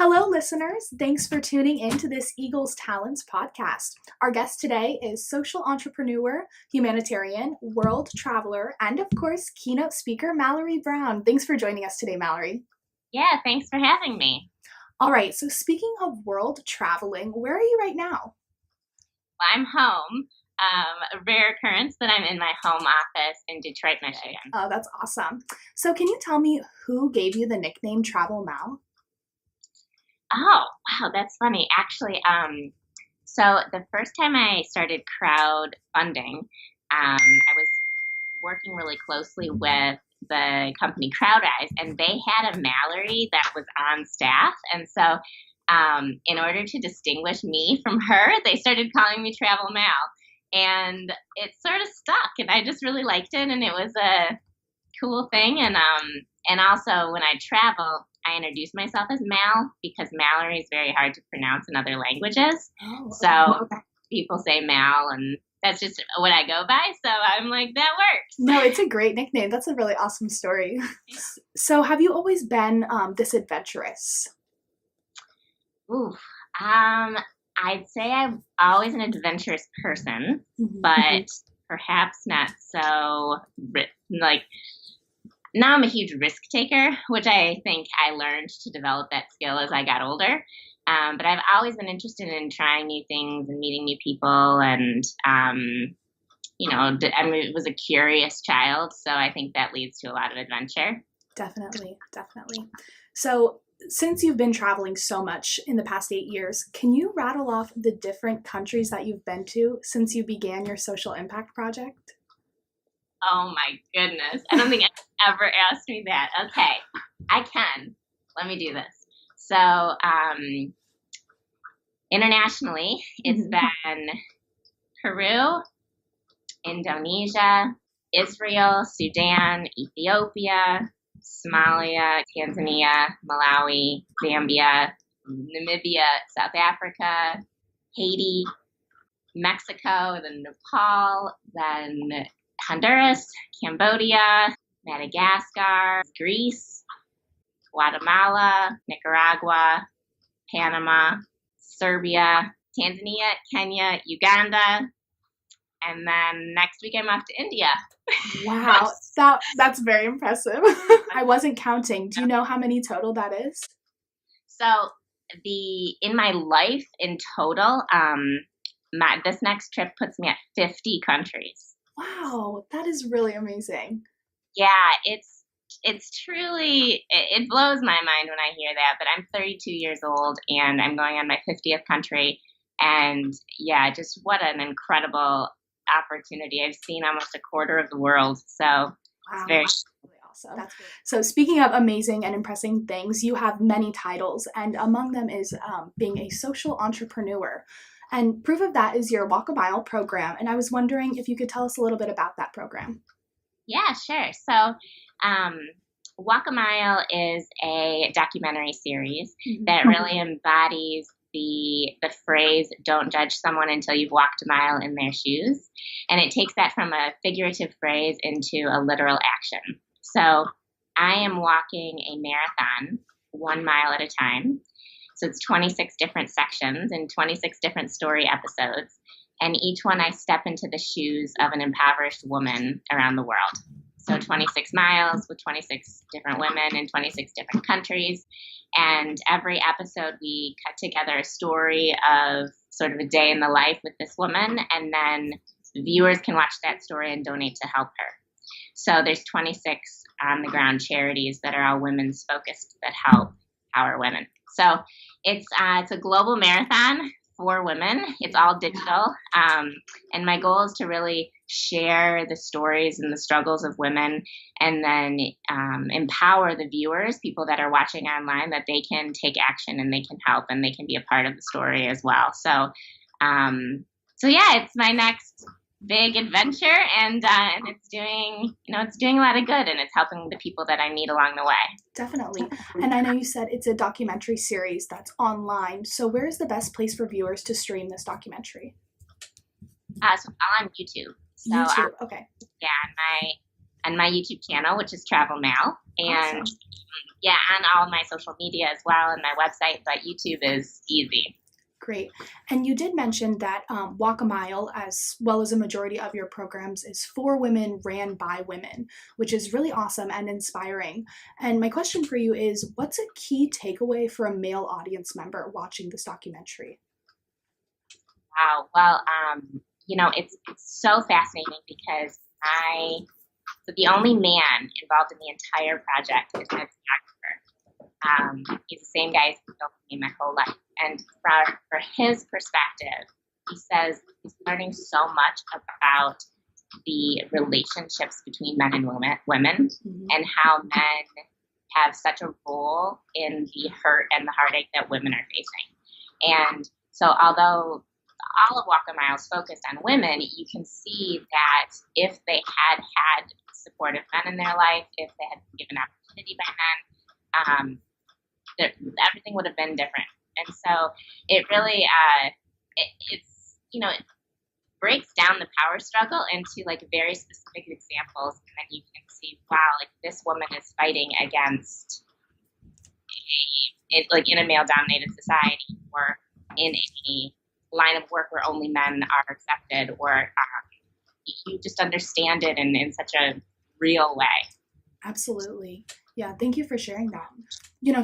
Hello, listeners. Thanks for tuning in to this Eagles Talents podcast. Our guest today is social entrepreneur, humanitarian, world traveler, and of course, keynote speaker Mallory Brown. Thanks for joining us today, Mallory. Yeah, thanks for having me. All right, so speaking of world traveling, where are you right now? I'm home. A rare occurrence that I'm in my home office in Detroit, Michigan. Oh, that's awesome. So can you tell me who gave you the nickname Travel Mal? Oh, wow, that's funny. Actually, so the first time I started crowdfunding, I was working really closely with the company CrowdEyes, and they had a Mallory that was on staff. And so in order to distinguish me from her, they started calling me Travel Mal. And it sort of stuck, and I just really liked it, and it was a cool thing. And also when I travel, I introduce myself as Mal because Mallory is very hard to pronounce in other languages. So people say Mal, and that's just what I go by. So I'm like, that works. No, it's a great nickname. That's a really awesome story. So have you always been this adventurous? Ooh, I'd say I'm always an adventurous person, but perhaps not so like. Now I'm a huge risk taker, which I think I learned to develop that skill as I got older. But I've always been interested in trying new things and meeting new people. And, was a curious child. So I think that leads to a lot of adventure. Definitely. So since you've been traveling so much in the past 8 years, can you rattle off the different countries that you've been to since you began your social impact project? Oh my goodness. I don't think I've ever asked me that. Okay, I can. Let me do this. So, internationally, it's been Peru, Indonesia, Israel, Sudan, Ethiopia, Somalia, Tanzania, Malawi, Zambia, Namibia, South Africa, Haiti, Mexico, then Nepal, then Honduras, Cambodia, Madagascar, Greece, Guatemala, Nicaragua, Panama, Serbia, Tanzania, Kenya, Uganda, and then next week I'm off to India. Wow, that's very impressive. I wasn't counting. Do you know how many total that is? So in my life in total, this next trip puts me at 50 countries. Wow, that is really amazing. Yeah, it's truly, it blows my mind when I hear that, but I'm 32 years old and I'm going on my 50th country. And yeah, just what an incredible opportunity. I've seen almost a quarter of the world. So it's very really awesome. That's great. So speaking of amazing and impressing things, you have many titles, and among them is being a social entrepreneur. And proof of that is your Walk a Mile program. And I was wondering if you could tell us a little bit about that program. Yeah, sure. So Walk a Mile is a documentary series that really embodies the phrase, don't judge someone until you've walked a mile in their shoes. And it takes that from a figurative phrase into a literal action. So I am walking a marathon 1 mile at a time. So it's 26 different sections and 26 different story episodes. And each one I step into the shoes of an impoverished woman around the world. So 26 miles with 26 different women in 26 different countries. And every episode we cut together a story of sort of a day in the life with this woman. And then viewers can watch that story and donate to help her. So there's 26 on the ground charities that are all women's focused that help our women. So it's a global marathon for women. It's all digital. And my goal is to really share the stories and the struggles of women and then empower the viewers, people that are watching online, that they can take action and they can help and they can be a part of the story as well. So yeah, it's my next big adventure, and it's doing a lot of good, and it's helping the people that I meet along the way. Definitely. And I know you said it's a documentary series that's online. So where is the best place for viewers to stream this documentary? So all on YouTube. So, YouTube, okay. Yeah, and my YouTube channel, which is Travel Mal, and Awesome. yeah, on all my social media as well, and my website. But YouTube is easy. Great. And you did mention that Walk a Mile, as well as a majority of your programs, is for women ran by women, which is really awesome and inspiring. And my question for you is, what's a key takeaway for a male audience member watching this documentary? Wow. Well, it's so fascinating because so the only man involved in the entire project is my photographer. He's the same guy who's been filming me my whole life. And for his perspective, he says he's learning so much about the relationships between men and women and how men have such a role in the hurt and the heartache that women are facing. And so although all of Walk a Mile is focused on women, you can see that if they had supportive men in their life, if they had been given opportunity by men, everything would have been different. And so it really, it breaks down the power struggle into like very specific examples, and then you can see, wow, like this woman is fighting against in a male-dominated society, or in a line of work where only men are accepted, or you just understand it in such a real way. Absolutely. Yeah, thank you for sharing that.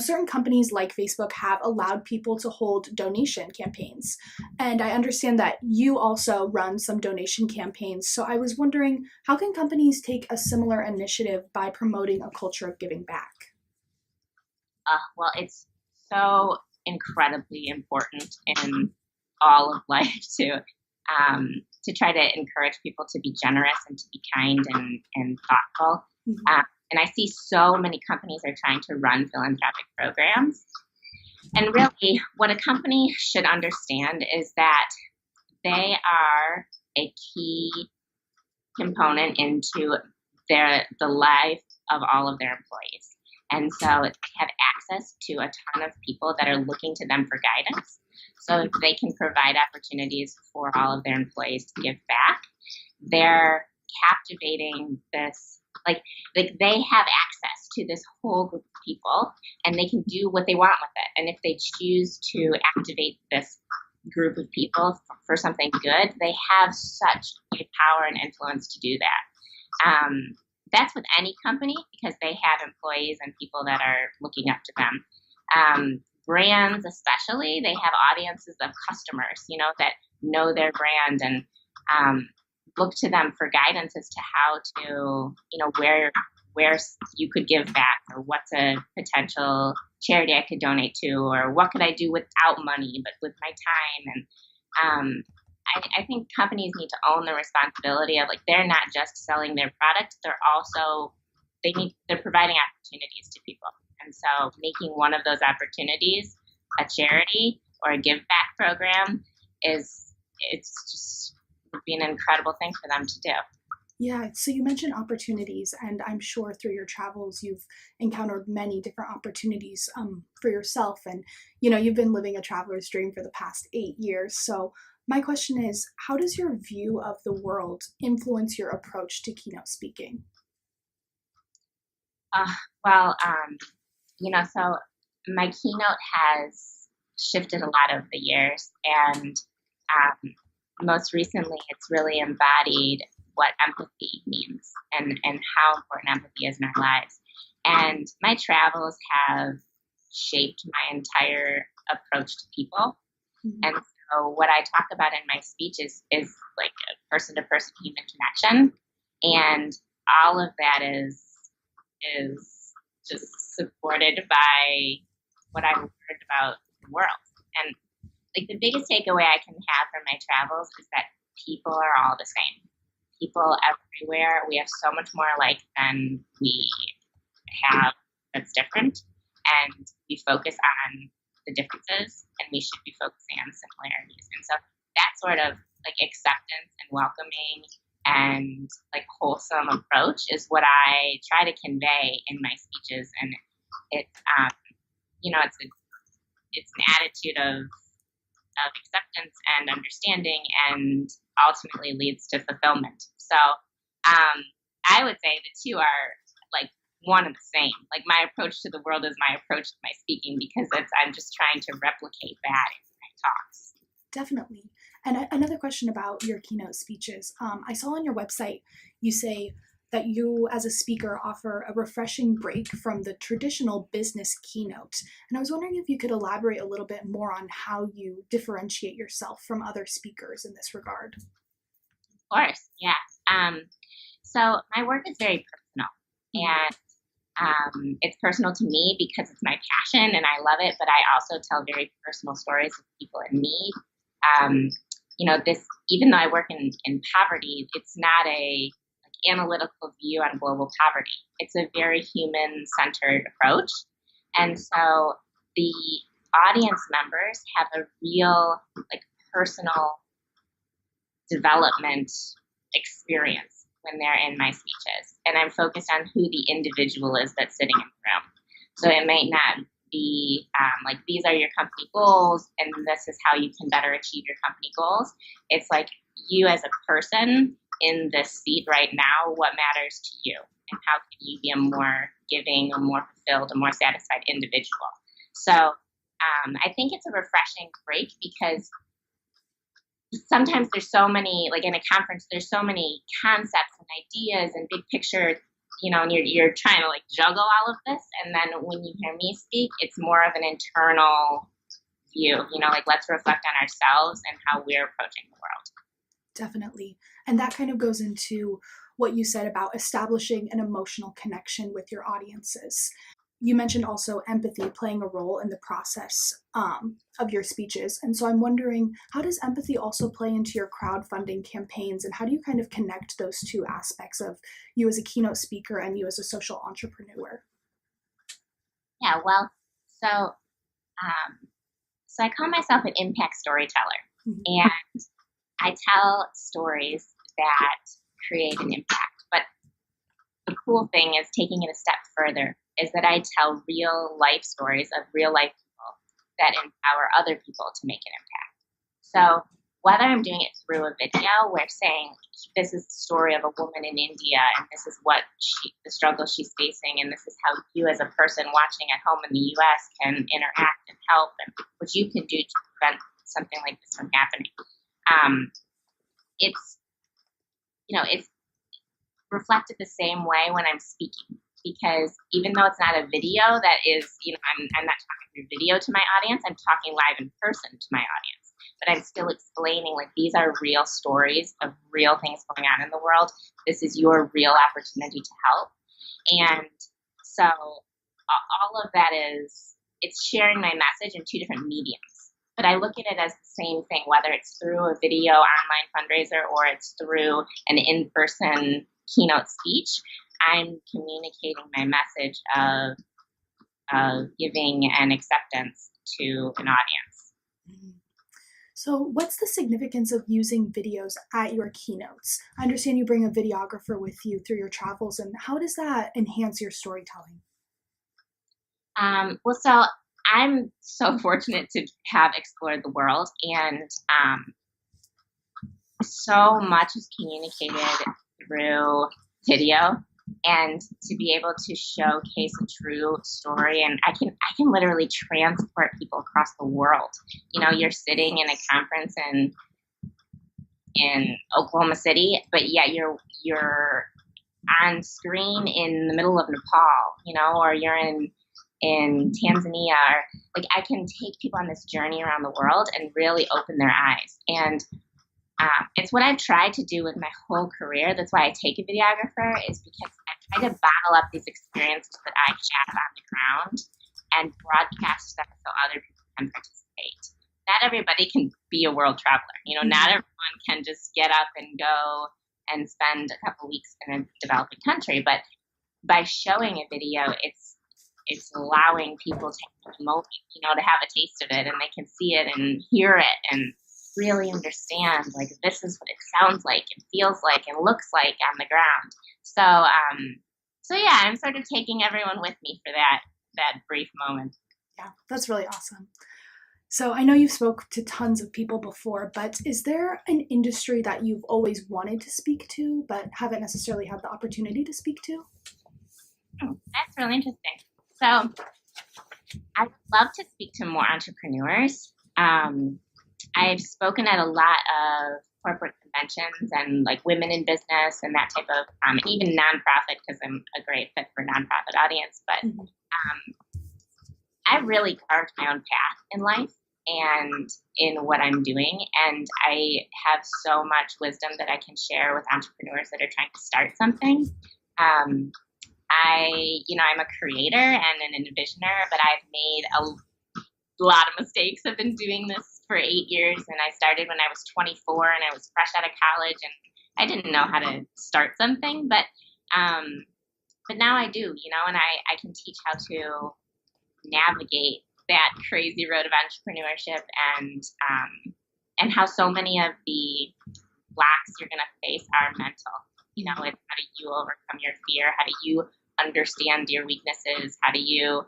Certain companies like Facebook have allowed people to hold donation campaigns. And I understand that you also run some donation campaigns. So I was wondering, how can companies take a similar initiative by promoting a culture of giving back? Well, it's so incredibly important in all of life to try to encourage people to be generous and to be kind and thoughtful. Mm-hmm. And I see so many companies are trying to run philanthropic programs. And really, what a company should understand is that they are a key component into the life of all of their employees. And so they have access to a ton of people that are looking to them for guidance. So if they can provide opportunities for all of their employees to give back, they're captivating this. Like they have access to this whole group of people, and they can do what they want with it. And if they choose to activate this group of people for something good, they have such great power and influence to do that. That's with any company because they have employees and people that are looking up to them. Brands especially, they have audiences of customers, that know their brand and look to them for guidance as to how to, where you could give back, or what's a potential charity I could donate to, or what could I do without money but with my time. And I think companies need to own the responsibility of, like, they're not just selling their product, they're providing opportunities to people. And so making one of those opportunities a charity or a give back program it's just would be an incredible thing for them to do. Yeah, so you mentioned opportunities, and I'm sure through your travels you've encountered many different opportunities for yourself. And, you've been living a traveler's dream for the past 8 years. So my question is, how does your view of the world influence your approach to keynote speaking? So my keynote has shifted a lot over the years, and most recently it's really embodied what empathy means and how important empathy is in our lives. And my travels have shaped my entire approach to people. Mm-hmm. And so what I talk about in my speech is like a person-to-person human connection. And all of that is just supported by what I've learned about the world. And like the biggest takeaway I can have from my travels is that people are all the same. People everywhere, we have so much more alike than we have that's different. And we focus on the differences, and we should be focusing on similarities. And so that sort of like acceptance and welcoming and like wholesome approach is what I try to convey in my speeches. And it's it's an attitude of acceptance and understanding, and ultimately leads to fulfillment. So I would say the two are like one and the same. Like my approach to the world is my approach to my speaking, because I'm just trying to replicate that in my talks. Definitely. And another question about your keynote speeches. I saw on your website you say that you, as a speaker, offer a refreshing break from the traditional business keynote. And I was wondering if you could elaborate a little bit more on how you differentiate yourself from other speakers in this regard. Of course, yeah. So my work is very personal, and it's personal to me because it's my passion and I love it, but I also tell very personal stories of people in need. This, even though I work in poverty, it's not a analytical view on global poverty. It's a very human-centered approach. And so the audience members have a real personal development experience when they're in my speeches. And I'm focused on who the individual is that's sitting in the room. So it might not be these are your company goals and this is how you can better achieve your company goals. It's like you as a person in this seat right now, what matters to you and how can you be a more giving, a more fulfilled, a more satisfied individual. So I think it's a refreshing break because sometimes there's so many, like in a conference, there's so many concepts and ideas and big picture, and you're trying to juggle all of this. And then when you hear me speak, it's more of an internal view, let's reflect on ourselves and how we're approaching the world. Definitely. And that kind of goes into what you said about establishing an emotional connection with your audiences. You mentioned also empathy playing a role in the process of your speeches. And so I'm wondering, how does empathy also play into your crowdfunding campaigns? And how do you kind of connect those two aspects of you as a keynote speaker and you as a social entrepreneur? Yeah, well, so I call myself an impact storyteller. Mm-hmm. And I tell stories that create an impact. But the cool thing is taking it a step further is that I tell real life stories of real life people that empower other people to make an impact. So whether I'm doing it through a video where saying this is the story of a woman in India and this is what the struggle she's facing and this is how you as a person watching at home in the US can interact and help and what you can do to prevent something like this from happening. It's reflected the same way when I'm speaking, because even though it's not a video that is, I'm not talking through video to my audience, I'm talking live in person to my audience, but I'm still explaining these are real stories of real things going on in the world. This is your real opportunity to help. And so all of that it's sharing my message in two different mediums. But I look at it as the same thing, whether it's through a video online fundraiser or it's through an in-person keynote speech. I'm communicating my message of giving and acceptance to an audience. So what's the significance of using videos at your keynotes? I understand you bring a videographer with you through your travels, and how does that enhance your storytelling? So I'm so fortunate to have explored the world, and so much is communicated through video, and to be able to showcase a true story, and I can literally transport people across the world. You're sitting in a conference in Oklahoma City, but yet you're on screen in the middle of Nepal, or you're in Tanzania, or I can take people on this journey around the world and really open their eyes. And it's what I've tried to do with my whole career. That's why I take a videographer, is because I try to bottle up these experiences that I have on the ground and broadcast them so other people can participate. Not everybody can be a world traveler. Not everyone can just get up and go and spend a couple weeks in a developing country. But by showing a video, it's allowing people to have a moment, to have a taste of it, and they can see it and hear it and really understand, this is what it sounds like and feels like and looks like on the ground. So yeah, I'm sort of taking everyone with me for that brief moment. Yeah, that's really awesome. So I know you've spoke to tons of people before, but is there an industry that you've always wanted to speak to, but haven't necessarily had the opportunity to speak to? That's really interesting. So I'd love to speak to more entrepreneurs. I've spoken at a lot of corporate conventions and like women in business and that type of, and even nonprofit because I'm a great fit for nonprofit audience. But I really carved my own path in life and in what I'm doing. And I have so much wisdom that I can share with entrepreneurs that are trying to start something. I'm a creator and an envisioner, but I've made a lot of mistakes. I've been doing this for 8 years, and I started when I was 24 and I was fresh out of college, and I didn't know how to start something, but now I do, and I can teach how to navigate that crazy road of entrepreneurship and how so many of the blocks you're going to face are mental. It's how do you overcome your fear? How do you understand your weaknesses? How do you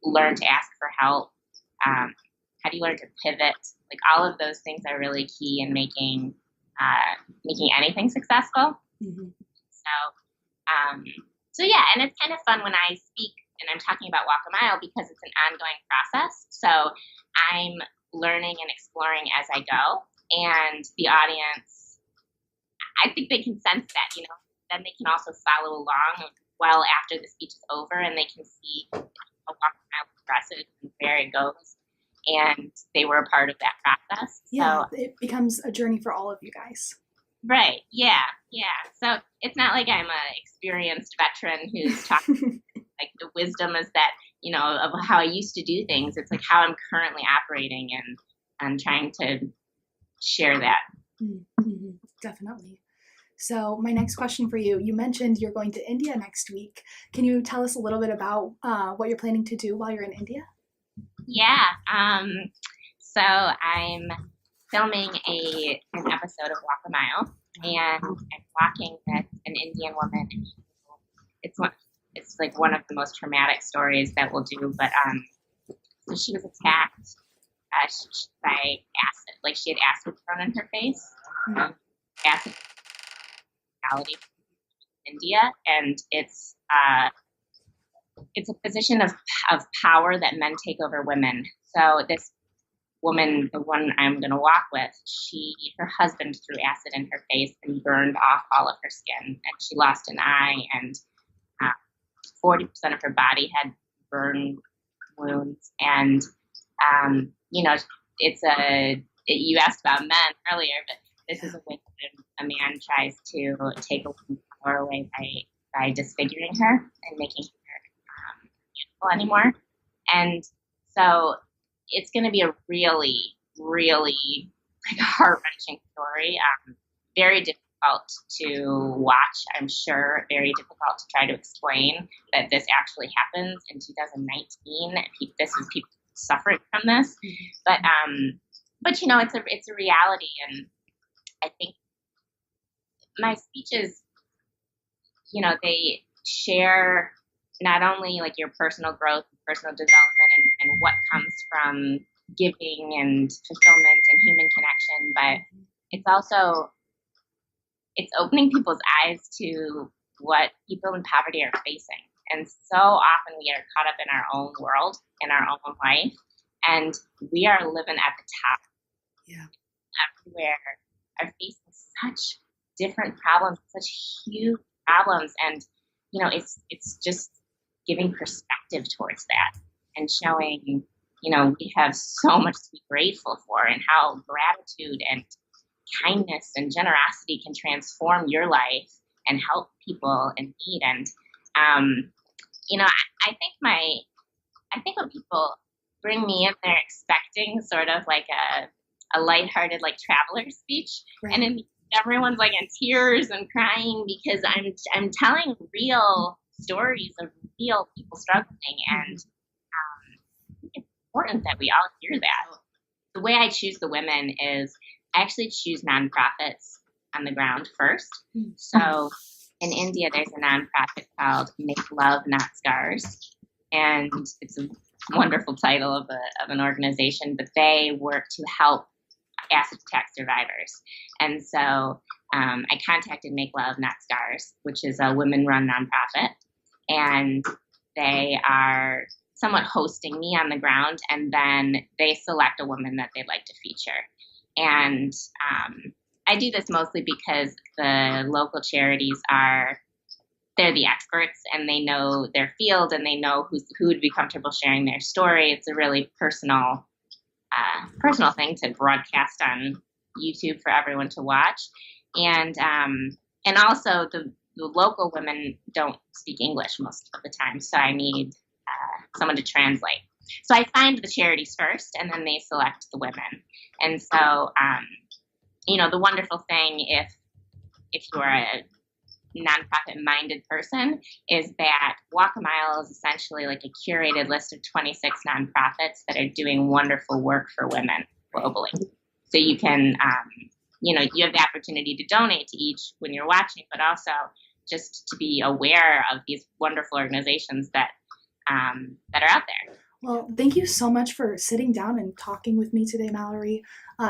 learn to ask for help? How do you learn to pivot? Like all of those things are really key in making anything successful. Mm-hmm. So yeah, and it's kind of fun when I speak and I'm talking about Walk a Mile because it's an ongoing process. So I'm learning and exploring as I go, and the audience, I think they can sense that, then they can also follow along well after the speech is over, and they can see how Walk a Mile progresses and where it goes, and they were a part of that process. Yeah, so it becomes a journey for all of you guys. Right. Yeah. So it's not like I'm an experienced veteran who's talking like the wisdom is that, of how I used to do things. It's like how I'm currently operating, and I'm trying to share that. Mm-hmm. Definitely. So my next question for you, you mentioned you're going to India next week. Can you tell us a little bit about what you're planning to do while you're in India? Yeah. So I'm filming an episode of Walk a Mile, and I'm walking with an Indian woman. It's like one of the most traumatic stories that we'll do, but so she was attacked by acid. Like she had acid thrown in her face. Acid reality in India, and it's a position of power that men take over women. So this woman, the one I'm going to walk with, her husband threw acid in her face and burned off all of her skin, and she lost an eye, and 40% of her body had burn wounds. And you asked about men earlier, but this is a way that a man tries to take a woman's power away by disfiguring her and making her beautiful anymore. And so it's going to be a really, really like heart-wrenching story. Very difficult to watch, I'm sure. Very difficult to try to explain that this actually happens in 2019. This is people suffering from this, but it's a reality, and I think my speeches, they share not only like your personal growth, personal development, and what comes from giving and fulfillment and human connection, but it's opening people's eyes to what people in poverty are facing. And so often we are caught up in our own world, in our own life, and we are living at the top. Yeah. Everywhere are facing such different problems, such huge problems, and it's just giving perspective towards that and showing we have so much to be grateful for, and how gratitude and kindness and generosity can transform your life and help people in need. And I think when people bring me in, they're expecting sort of like a lighthearted like traveler speech, right. And everyone's like in tears and crying because I'm telling real stories of real people struggling, and it's important that we all hear that. The way I choose the women is I actually choose nonprofits on the ground first. So in India, there's a nonprofit called Make Love, Not Scars, and it's a wonderful title of an organization, but they work to help acid attack survivors. And so I contacted Make Love Not Scars, which is a women-run nonprofit, and they are somewhat hosting me on the ground, and then they select a woman that they'd like to feature. And I do this mostly because the local charities they're the experts, and they know their field, and they know who would be comfortable sharing their story. It's a really personal thing to broadcast on YouTube for everyone to watch. And also the local women don't speak English most of the time, so I need someone to translate. So I find the charities first, and then they select the women. And so, the wonderful thing, if you're a nonprofit-minded person, is that Walk a Mile is essentially like a curated list of 26 nonprofits that are doing wonderful work for women globally. So you can, you have the opportunity to donate to each when you're watching, but also just to be aware of these wonderful organizations that are out there. Well, thank you so much for sitting down and talking with me today, Mallory.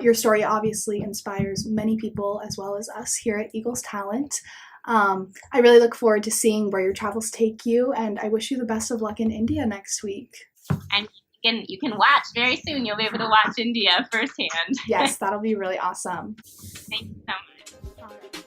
Your story obviously inspires many people as well as us here at Eagles Talent. I really look forward to seeing where your travels take you, and I wish you the best of luck in India next week. And you can watch very soon. You'll be able to watch India firsthand. Yes, that'll be really awesome. Thank you so much. All right.